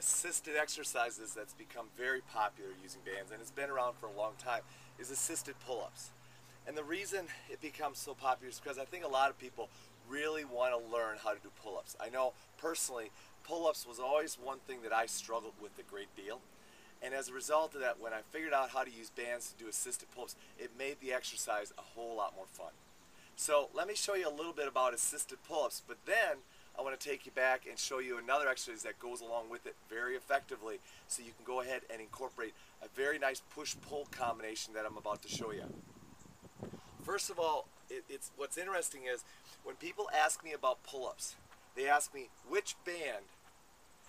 assisted exercises that's become very popular using bands, and it's been around for a long time, is assisted pull-ups. And the reason it becomes so popular is because I think a lot of people really want to learn how to do pull-ups. I know personally, pull-ups was always one thing that I struggled with a great deal. And as a result of that, when I figured out how to use bands to do assisted pull-ups, it made the exercise a whole lot more fun. So let me show you a little bit about assisted pull-ups, but then I want to take you back and show you another exercise that goes along with it very effectively, so you can go ahead and incorporate a very nice push-pull combination that I'm about to show you. First of all, what's interesting is when people ask me about pull-ups, they ask me which band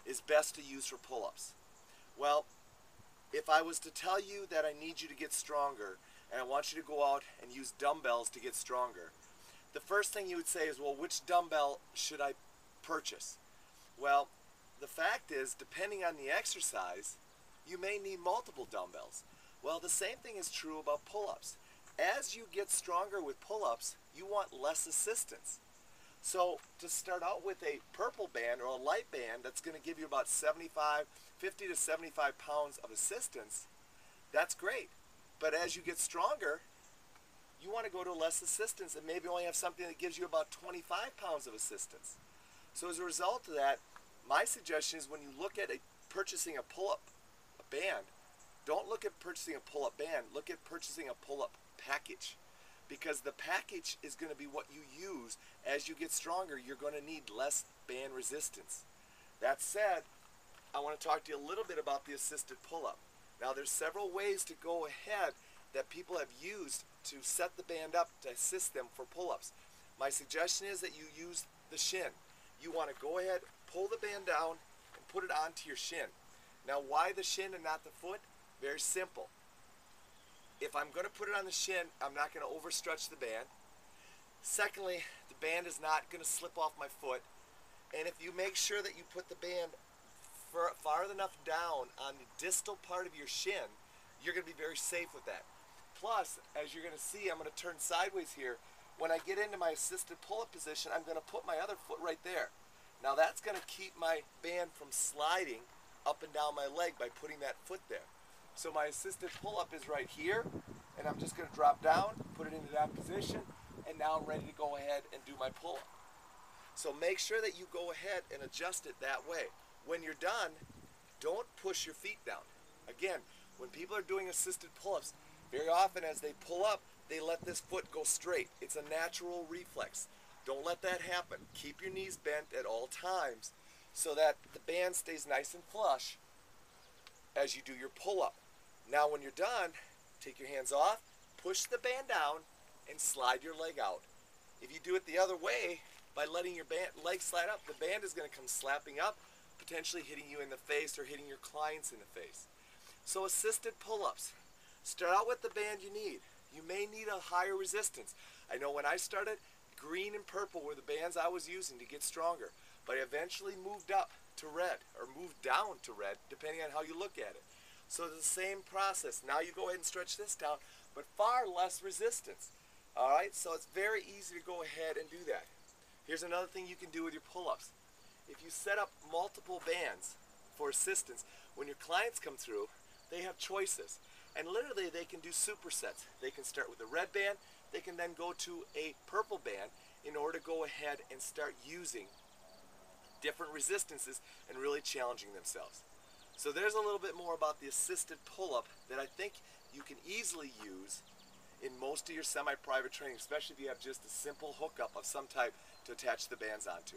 is best to use for pull-ups. Well, if I was to tell you that I need you to get stronger and I want you to go out and use dumbbells to get stronger, the first thing you would say is, well, which dumbbell should I purchase? Well, the fact is, depending on the exercise, you may need multiple dumbbells. Well, the same thing is true about pull-ups. As you get stronger with pull-ups, you want less assistance. So to start out with a purple band or a light band that's going to give you about 50 to 75 pounds of assistance, that's great. But as you get stronger, you want to go to less assistance and maybe only have something that gives you about 25 pounds of assistance. So as a result of that, my suggestion is when you look at purchasing a pull-up band, don't look at purchasing a pull-up band, look at purchasing a pull-up package. Because the package is going to be what you use as you get stronger. You're going to need less band resistance. That said, I want to talk to you a little bit about the assisted pull-up. Now there's several ways to go ahead that people have used to set the band up to assist them for pull-ups. My suggestion is that you use the shin. You want to go ahead, pull the band down, and put it onto your shin. Now why the shin and not the foot? Very simple. If I'm going to put it on the shin, I'm not going to overstretch the band. Secondly, the band is not going to slip off my foot. And if you make sure that you put the band far enough down on the distal part of your shin, you're going to be very safe with that. Plus, as you're going to see, I'm going to turn sideways here. When I get into my assisted pull-up position, I'm going to put my other foot right there. Now that's going to keep my band from sliding up and down my leg by putting that foot there. So my assisted pull-up is right here, and I'm just going to drop down, put it into that position, and now I'm ready to go ahead and do my pull-up. So make sure that you go ahead and adjust it that way. When you're done, don't push your feet down. Again, when people are doing assisted pull-ups, very often as they pull up, they let this foot go straight. It's a natural reflex. Don't let that happen. Keep your knees bent at all times so that the band stays nice and flush as you do your pull-up. Now when you're done, take your hands off, push the band down, and slide your leg out. If you do it the other way, by letting your leg slide up, the band is going to come slapping up, potentially hitting you in the face or hitting your clients in the face. So assisted pull-ups. Start out with the band you need. You may need a higher resistance. I know when I started, green and purple were the bands I was using to get stronger, but I eventually moved up to red, or moved down to red, depending on how you look at it. So it's the same process. Now you go ahead and stretch this down, but far less resistance. Alright, so it's very easy to go ahead and do that. Here's another thing you can do with your pull-ups. If you set up multiple bands for assistance, when your clients come through, they have choices. And literally they can do supersets. They can start with a red band, they can then go to a purple band in order to go ahead and start using different resistances and really challenging themselves. So there's a little bit more about the assisted pull-up that I think you can easily use in most of your semi-private training, especially if you have just a simple hookup of some type to attach the bands onto.